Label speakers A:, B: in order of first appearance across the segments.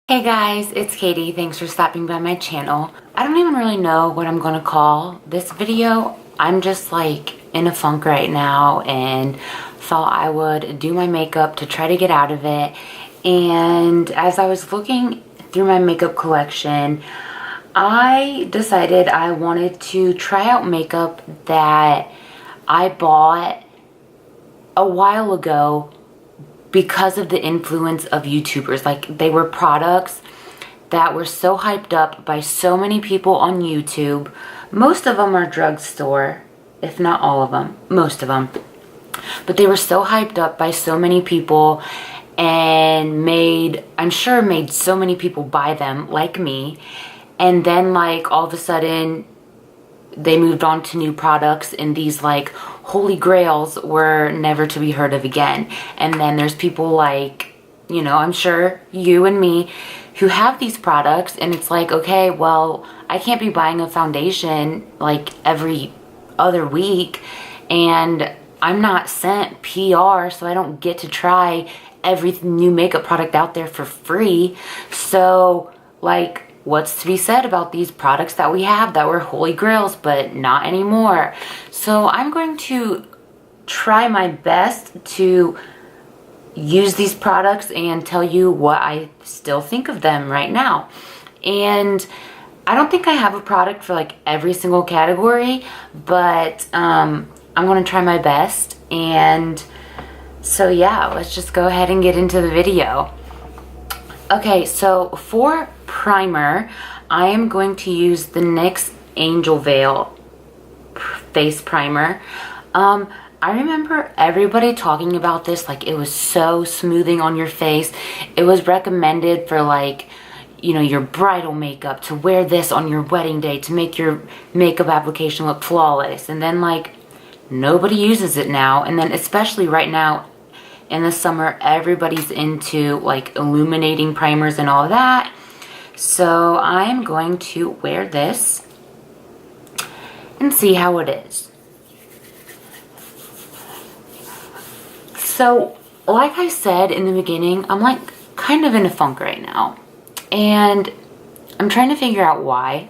A: Hey guys, it's Katie. Thanks for stopping by my channel. I don't even really know what I'm gonna call this video. I'm just like in a funk right now and thought I would do my makeup to try to get out of it. And as I was looking through my makeup collection, I decided I wanted to try out makeup that I bought a while ago because of the influence of YouTubers. Like, they were products that were so hyped up by so many people on YouTube. Most of them are drugstore, if not all of them, most of them. But they were so hyped up by so many people and I'm sure made so many people buy them, like me. And then like all of a sudden they moved on to new products, and these like holy grails were never to be heard of again. And then there's people like, you know, I'm sure you and me, who have these products, and it's like, okay, well, I can't be buying a foundation like every other week, and I'm not sent PR, so I don't get to try every new makeup product out there for free. So like, what's to be said about these products that we have that were holy grails, but not anymore? So I'm going to try my best to use these products and tell you what I still think of them right now. And I don't think I have a product for like every single category, but I'm going to try my best. And so yeah, let's just go ahead and get into the video. Okay, so for primer, I am going to use the NYX Angel Veil face primer. I remember everybody talking about this, like it was so smoothing on your face. It was recommended for like, you know, your bridal makeup, to wear this on your wedding day to make your makeup application look flawless. And then like nobody uses it now. And then especially right now in the summer, everybody's into like illuminating primers and all that. So I am going to wear this and see how it is. So like I said in the beginning, I'm like kind of in a funk right now, and I'm trying to figure out why.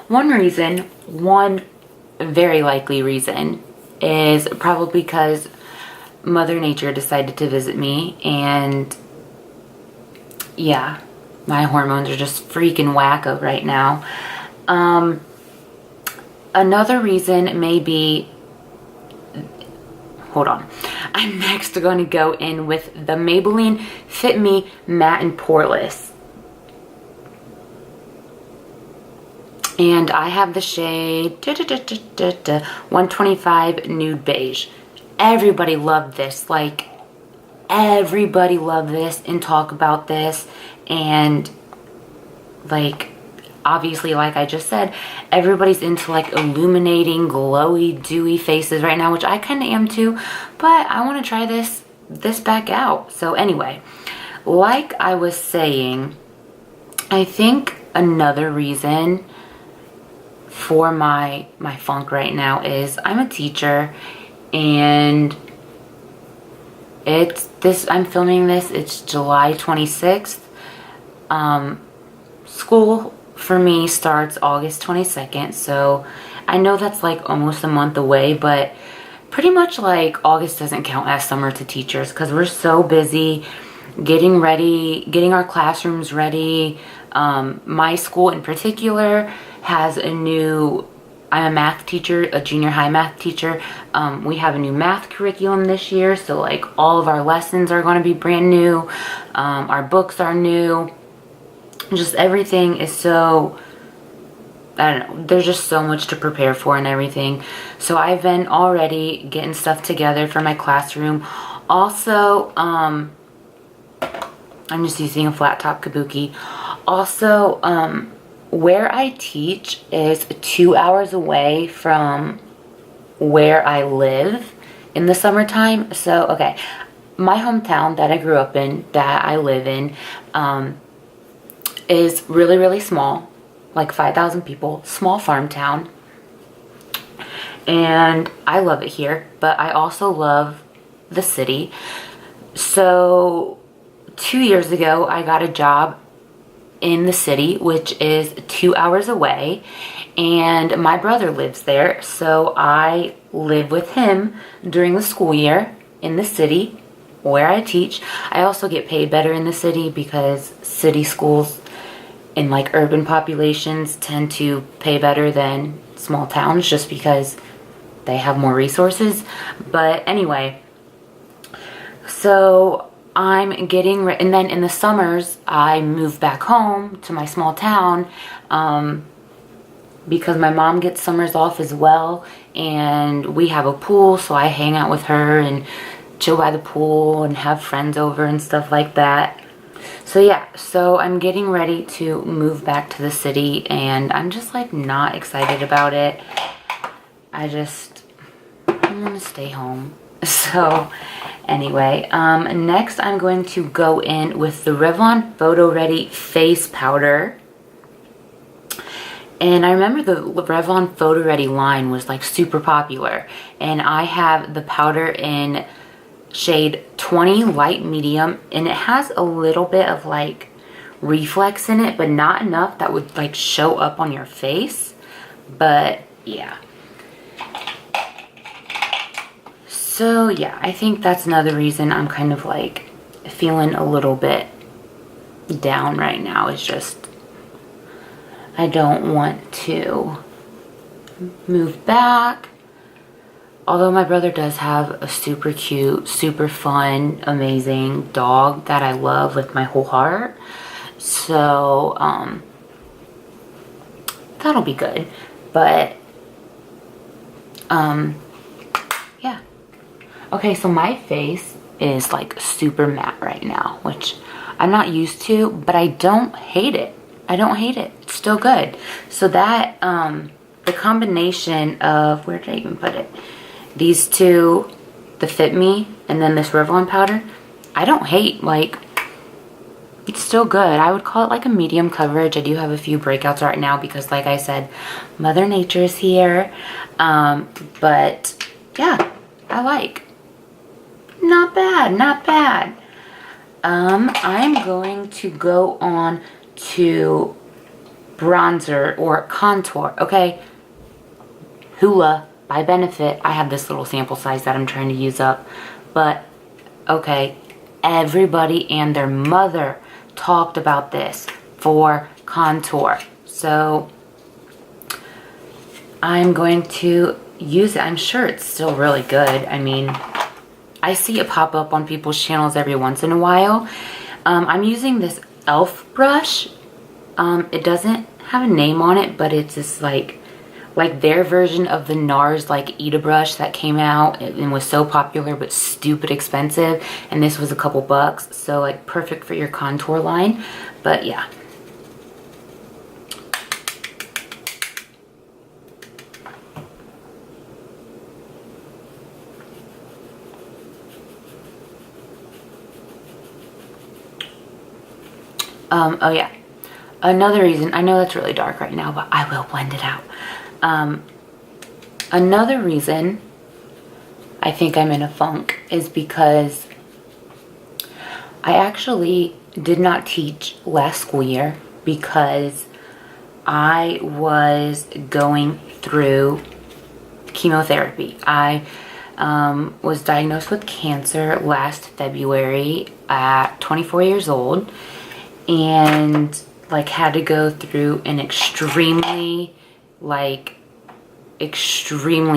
A: One very likely reason is probably because Mother Nature decided to visit me, and yeah, my hormones are just freaking wacko right now. Another reason may be, hold on, I'm next going to go in with the Maybelline Fit Me Matte and Poreless. And I have the shade 125 Nude Beige. Everybody loved this, like everybody loved this and talk about this, and like obviously, like I just said, everybody's into like illuminating glowy dewy faces right now, which I kind of am too, but I want to try this back out. So anyway, like I was saying, I think another reason for my funk right now is I'm a teacher, and I'm filming this, it's July 26th. School for me starts August 22nd, so I know that's like almost a month away, but pretty much like August doesn't count as summer to teachers because we're so busy getting ready, getting our classrooms ready. My school in particular has I'm a math teacher, a junior high math teacher. We have a new math curriculum this year, so like all of our lessons are going to be brand new. Our books are new. Just everything is so, I don't know, there's just so much to prepare for and everything. So I've been already getting stuff together for my classroom. Also, I'm just using a flat top kabuki. Also, where I teach is 2 hours away from where I live in the summertime. So, okay, my hometown that I grew up in, that I live in, is really, really small, like 5,000 people, small farm town. And I love it here, but I also love the city. So 2 years ago, I got a job in the city, which is 2 hours away, and my brother lives there, so I live with him during the school year in the city where I teach. I also get paid better in the city because city schools in like urban populations tend to pay better than small towns just because they have more resources. But anyway, so I'm getting and then in the summers I move back home to my small town because my mom gets summers off as well, and we have a pool, so I hang out with her and chill by the pool and have friends over and stuff like that. So yeah, so I'm getting ready to move back to the city, and I'm just like not excited about it. I want to stay home. So anyway, next I'm going to go in with the Revlon Photo Ready Face Powder. And I remember the Revlon Photo Ready line was like super popular, and I have the powder in shade 20 light medium, and it has a little bit of like reflex in it, but not enough that would like show up on your face. But yeah, so yeah, I think that's another reason I'm kind of like feeling a little bit down right now. It's just I don't want to move back. Although my brother does have a super cute, super fun, amazing dog that I love with my whole heart. So, that'll be good. But, yeah. Okay, so my face is like super matte right now, which I'm not used to, but I don't hate it. I don't hate it. It's still good. So that, the combination of, where did I even put it? These two, the Fit Me, and then this Revlon powder, I don't hate. Like, it's still good. I would call it like a medium coverage. I do have a few breakouts right now because, like I said, Mother Nature is here. But, yeah, I like. Not bad, not bad. I'm going to go on to bronzer or contour. Okay, Hoola by Benefit. I have this little sample size that I'm trying to use up, but okay, everybody and their mother talked about this for contour, so I'm going to use it. I'm sure it's still really good. I mean, I see it pop up on people's channels every once in a while. I'm using this e.l.f. brush. It doesn't have a name on it, but it's this like their version of the NARS like Ita brush that came out and was so popular but stupid expensive, and this was a couple bucks, so like perfect for your contour line. But yeah, oh yeah, another reason, I know that's really dark right now, but I will blend it out. Another reason I think I'm in a funk is because I actually did not teach last school year because I was going through chemotherapy. I was diagnosed with cancer last February at 24 years old, and like had to go through an extremely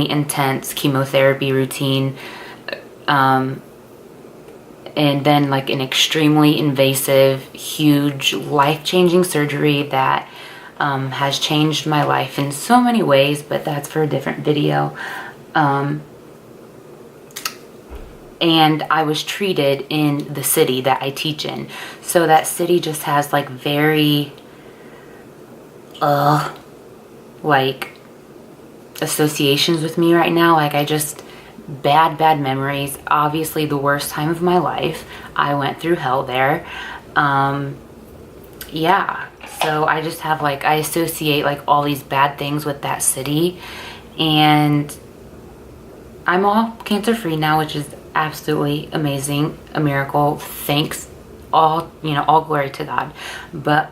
A: intense chemotherapy routine, and then like an extremely invasive, huge, life-changing surgery that has changed my life in so many ways, but that's for a different video. And I was treated in the city that I teach in. So that city just has like very, like associations with me right now. Like I just, bad memories. Obviously the worst time of my life. I went through hell there. Yeah. So I just have like, I associate like all these bad things with that city. And I'm all cancer free now, which is absolutely amazing, a miracle. Thanks all, you know, all glory to God. But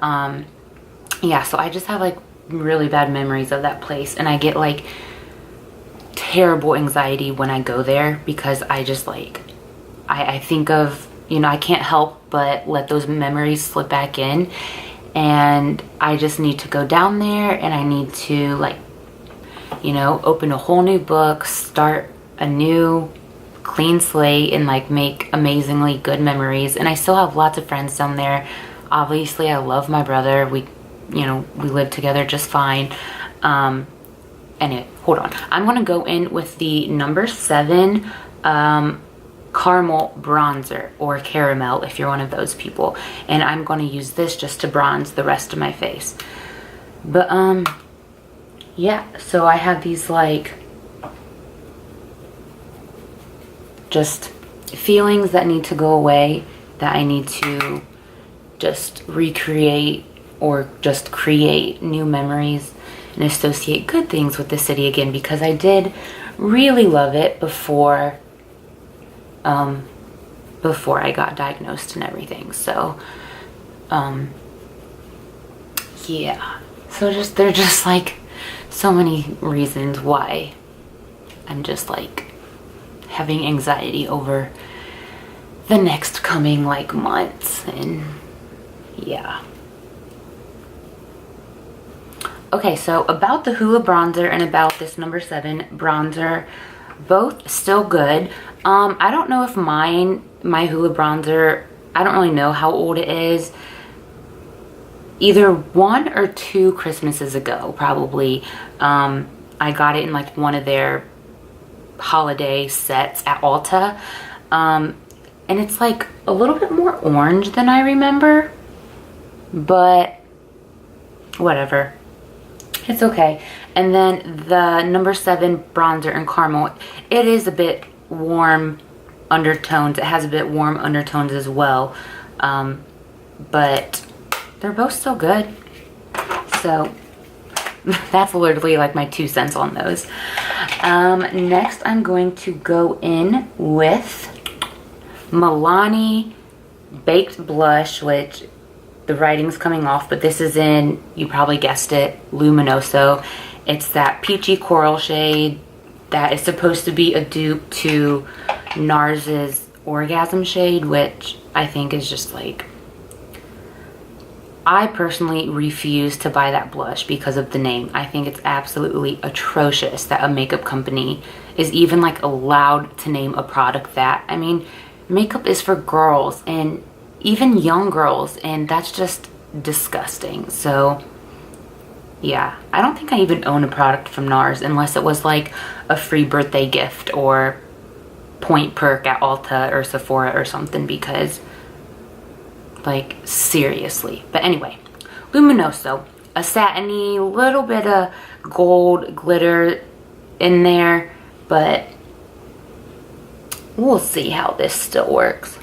A: yeah, so I just have like really bad memories of that place, and I get like terrible anxiety when I go there, because I just like I think of, you know, I can't help but let those memories slip back in, and I just need to go down there, and I need to, like, you know, open a whole new book, start a new clean slate, and like make amazingly good memories. And I still have lots of friends down there. Obviously I love my brother, we, you know, we live together just fine. Anyway, hold on, I'm gonna go in with the number 7 caramel bronzer, or caramel if you're one of those people, and I'm going to use this just to bronze the rest of my face. But yeah, so I have these like just feelings that need to go away, that I need to just recreate or just create new memories and associate good things with the city again, because I did really love it before I got diagnosed and everything. So yeah, so there are just like so many reasons why I'm just like having anxiety over the next coming like months. And yeah. Okay, so about the Hoola bronzer and about this number 7 bronzer, both still good. I don't know if my Hoola bronzer, I don't really know how old it is. Either 1 or 2 Christmases ago, probably, I got it in like one of their holiday sets at Ulta. And it's like a little bit more orange than I remember, but whatever. It's okay. And then the number 7 bronzer in caramel, it is a bit warm undertones. It has a bit warm undertones as well. But they're both still good. So that's literally like my 2 cents on those. Next I'm going to go in with Milani Baked Blush, which the writing's coming off, but this is in, you probably guessed it, Luminoso. It's that peachy coral shade that is supposed to be a dupe to NARS's Orgasm shade, which I think is just like, I personally refuse to buy that blush because of the name. I think it's absolutely atrocious that a makeup company is even like allowed to name a product that. I mean, makeup is for girls and even young girls, and that's just disgusting. So yeah, I don't think I even own a product from NARS unless it was like a free birthday gift or point perk at Ulta or Sephora or something, because like seriously. But anyway, Luminoso, a satiny, little bit of gold glitter in there, but we'll see how this still works.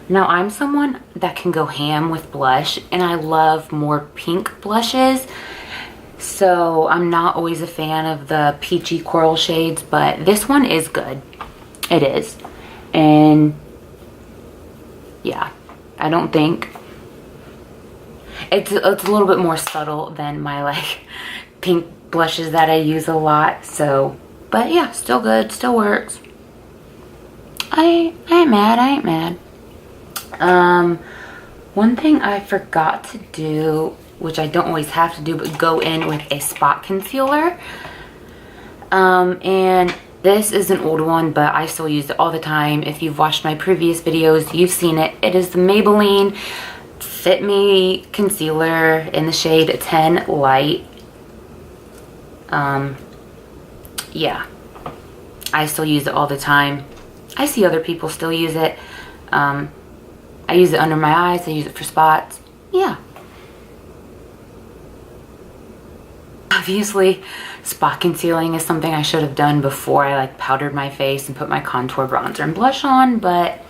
A: Now, I'm someone that can go ham with blush, and I love more pink blushes. So I'm not always a fan of the peachy coral shades, but this one is good. It is. And yeah, I don't think it's a little bit more subtle than my like pink blushes that I use a lot. So, but yeah, still good, still works. I ain't mad. One thing I forgot to do, which I don't always have to do, but go in with a spot concealer. And this is an old one, but I still use it all the time. If you've watched my previous videos, you've seen it. It is the Maybelline Fit Me Concealer in the shade 10 Light. Yeah, I still use it all the time. I see other people still use it. I use it under my eyes. I use it for spots. Yeah. Obviously, spot concealing is something I should have done before I like powdered my face and put my contour, bronzer, and blush on, but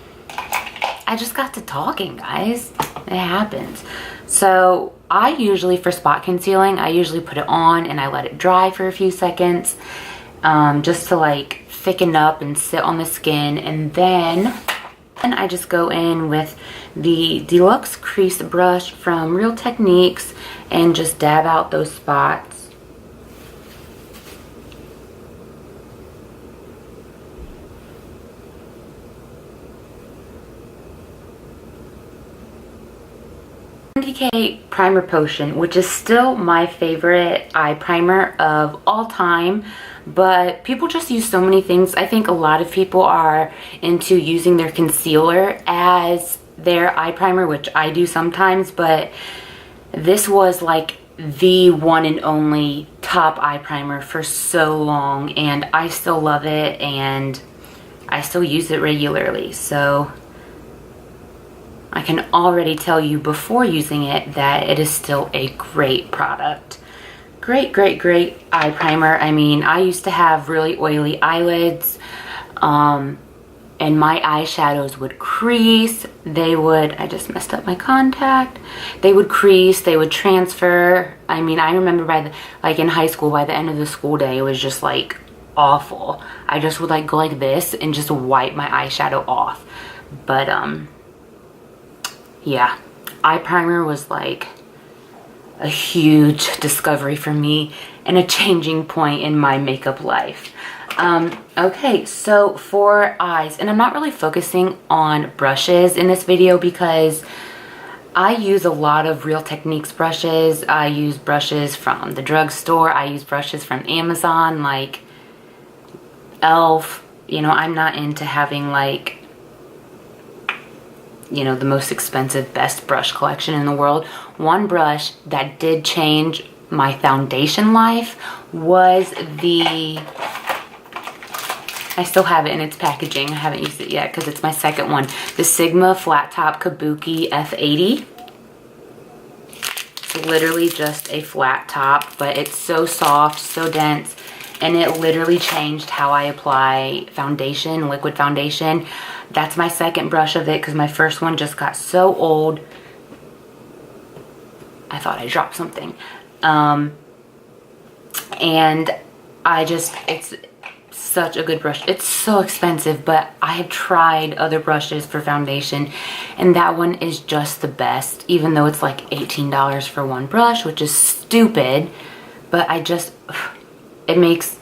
A: I just got to talking, guys. It happens. So I usually, for spot concealing, I usually put it on and I let it dry for a few seconds, just to like thicken up and sit on the skin. And then I just go in with the Deluxe Crease Brush from Real Techniques and just dab out those spots. DK Primer Potion, which is still my favorite eye primer of all time, but people just use so many things. I think a lot of people are into using their concealer as their eye primer, which I do sometimes, but this was like the one and only top eye primer for so long, and I still love it and I still use it regularly. So I can already tell you before using it that it is still a great product. Great, great, great eye primer. I mean, I used to have really oily eyelids, and my eyeshadows would crease. They would, I just messed up my contact. They would crease, they would transfer. I mean, I remember like in high school, by the end of the school day, it was just like awful. I just would like go like this and just wipe my eyeshadow off. But, yeah, eye primer was like a huge discovery for me and a changing point in my makeup life. Okay, so for eyes, and I'm not really focusing on brushes in this video because I use a lot of Real Techniques brushes. I use brushes from the drugstore. I use brushes from Amazon, like e.l.f. You know, I'm not into having like, you know, the most expensive, best brush collection in the world. One brush that did change my foundation life was the, I still have it in its packaging. I haven't used it yet because it's my second one. The Sigma Flat Top Kabuki F80. It's literally just a flat top, but it's so soft, so dense, and it literally changed how I apply foundation, liquid foundation. That's my second brush of it because my first one just got so old. I thought I dropped something. And I just, it's such a good brush. It's so expensive, but I have tried other brushes for foundation and that one is just the best, even though it's like $18 for one brush, which is stupid. But I just, it makes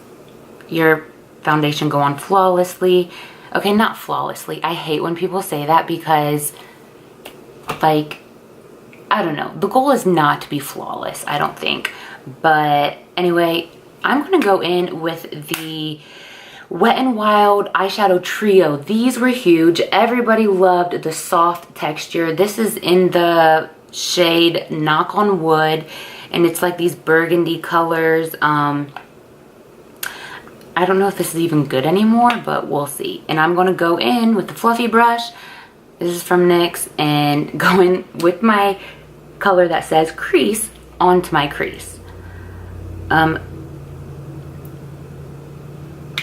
A: your foundation go on flawlessly. Okay, not flawlessly. I hate when people say that because, like, I don't know. The goal is not to be flawless, I don't think. But anyway, I'm going to go in with the Wet n Wild eyeshadow trio. These were huge. Everybody loved the soft texture. This is in the shade Knock on Wood, and it's like these burgundy colors. I don't know if this is even good anymore, but we'll see. And I'm going to go in with the fluffy brush. This is from NYX, and go in with my color that says crease onto my crease.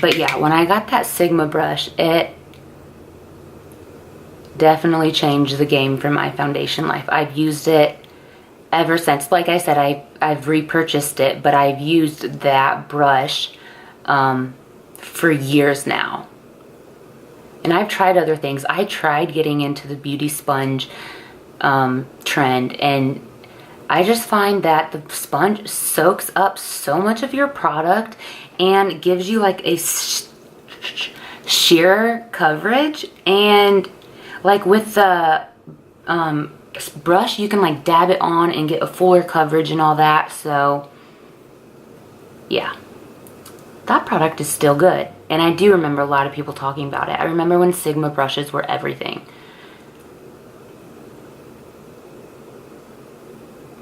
A: But yeah, when I got that Sigma brush, it definitely changed the game for my foundation life. I've used it ever since. Like I said, I've repurchased it, but I've used that brush for years now. And I've tried other things. I tried getting into the beauty sponge trend, and I just find that the sponge soaks up so much of your product and gives you like a sheer coverage. And like with the brush, you can like dab it on and get a fuller coverage and all that. So yeah, that product is still good. And I do remember a lot of people talking about it. I remember when Sigma brushes were everything.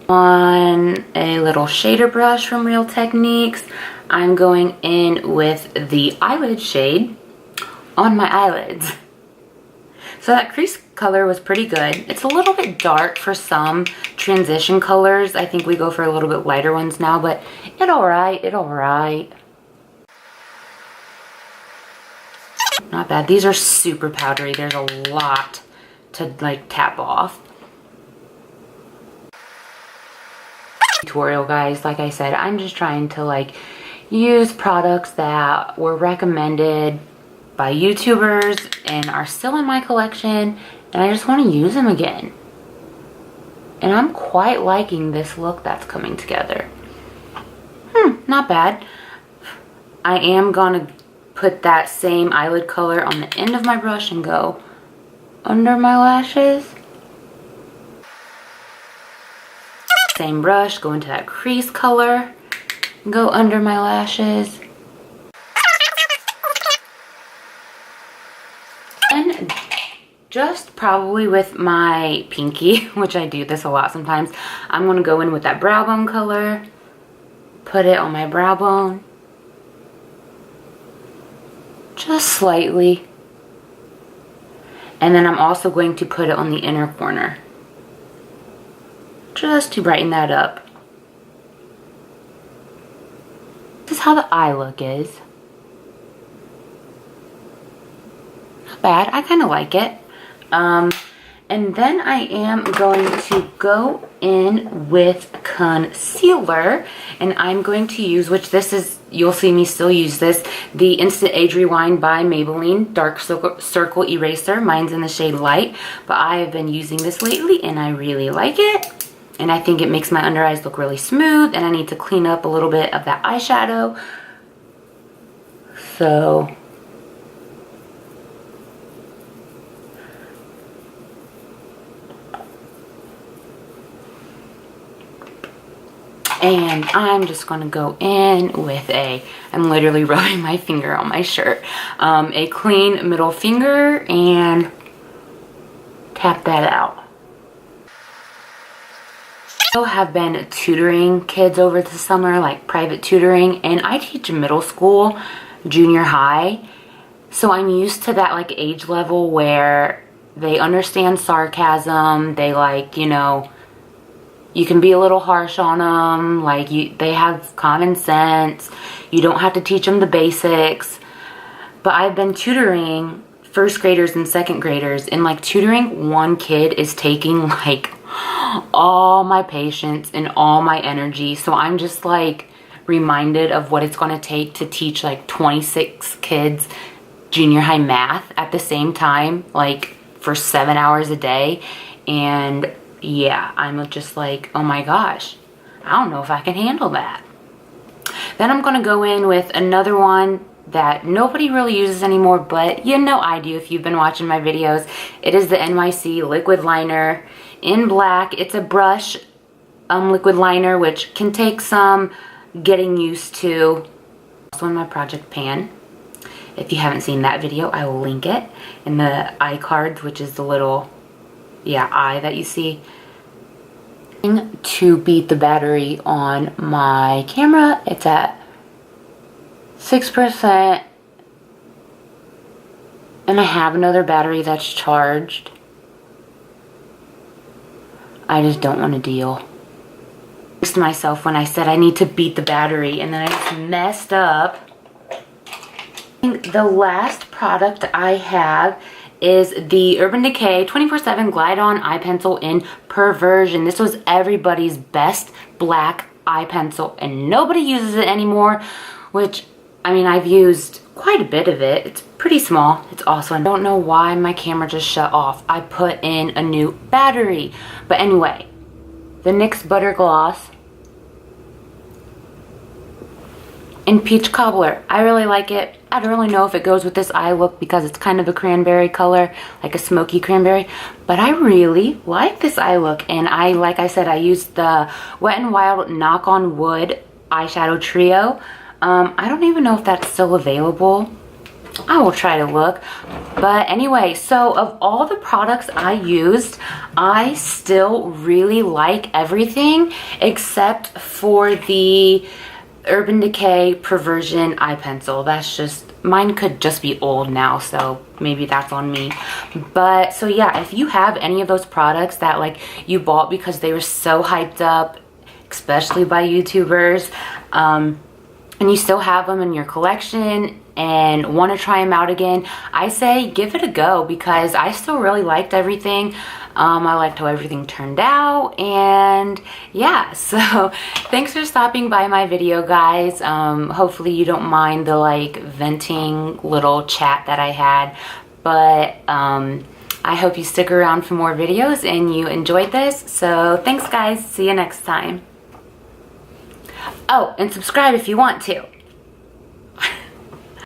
A: On a little shader brush from Real Techniques, I'm going in with the eyelid shade on my eyelids. So that crease color was pretty good. It's a little bit dark for some transition colors. I think we go for a little bit lighter ones now, but it's alright, it's alright. Not bad. These are super powdery. There's a lot to like tap off. tutorial, guys. Like I said, I'm just trying to like use products that were recommended by YouTubers and are still in my collection, and I just want to use them again. And I'm quite liking this look that's coming together. Not bad. I am gonna put that same eyelid color on the end of my brush and go under my lashes. Same brush, go into that crease color and go under my lashes. And just probably with my pinky, which I do this a lot sometimes, I'm gonna go in with that brow bone color, put it on my brow bone, just slightly. And then I'm also going to put it on the inner corner, just to brighten that up. This is how the eye look is. Not bad, I kind of like it. And then I am going to go in with concealer, and I'm going to use, which this is, you'll see me still use this, the Instant Age Rewind by Maybelline Dark Circle Eraser. Mine's in the shade Light, but I have been using this lately and I really like it. And I think it makes my under eyes look really smooth, and I need to clean up a little bit of that eyeshadow. So and I'm just going to go in with I'm literally rubbing my finger on my shirt, a clean middle finger, and tap that out. I have been tutoring kids over the summer, like private tutoring, and I teach middle school, junior high, so I'm used to that like age level where they understand sarcasm, they like, you know, you can be a little harsh on them, like they have common sense. You don't have to teach them the basics. But I've been tutoring first graders and second graders, and like tutoring one kid is taking like all my patience and all my energy. So I'm just like reminded of what it's going to take to teach like 26 kids junior high math at the same time, like for 7 hours a day. And yeah, I'm just like, oh my gosh, I don't know if I can handle that. Then I'm going to go in with another one that nobody really uses anymore, but you know I do if you've been watching my videos. It is the NYC liquid liner in black. It's a brush liquid liner, which can take some getting used to. Also in my project pan. If you haven't seen that video, I will link it in the iCards, which is the little eye that you see. To beat the battery on my camera, it's at 6%, and I have another battery that's charged. I just don't want to deal. I missed myself when I said I need to beat the battery, and then I just messed up. The last product I have is the Urban Decay 24/7 Glide On Eye Pencil in Perversion. This was everybody's best black eye pencil, and nobody uses it anymore, which, I mean, I've used quite a bit of it. It's pretty small. It's awesome. I don't know why my camera just shut off. I put in a new battery. But anyway, the NYX Butter Gloss in Peach Cobbler. I really like it. I don't really know if it goes with this eye look because it's kind of a cranberry color, like a smoky cranberry, but I really like this eye look. And like I said, I used the Wet n Wild Knock on Wood eyeshadow trio. I don't even know if that's still available. I will try to look. But anyway, so of all the products I used, I still really like everything except for the Urban Decay Perversion eye pencil. That's just, mine could just be old now, so maybe that's on me. But so yeah, if you have any of those products that like you bought because they were so hyped up, especially by YouTubers, and you still have them in your collection and want to try them out again, I say give it a go because I still really liked everything. I liked how everything turned out, and yeah, so thanks for stopping by my video, guys. Hopefully you don't mind the like venting little chat that I had, but I hope you stick around for more videos and you enjoyed this. So thanks, guys. See you next time. Oh, and subscribe if you want to.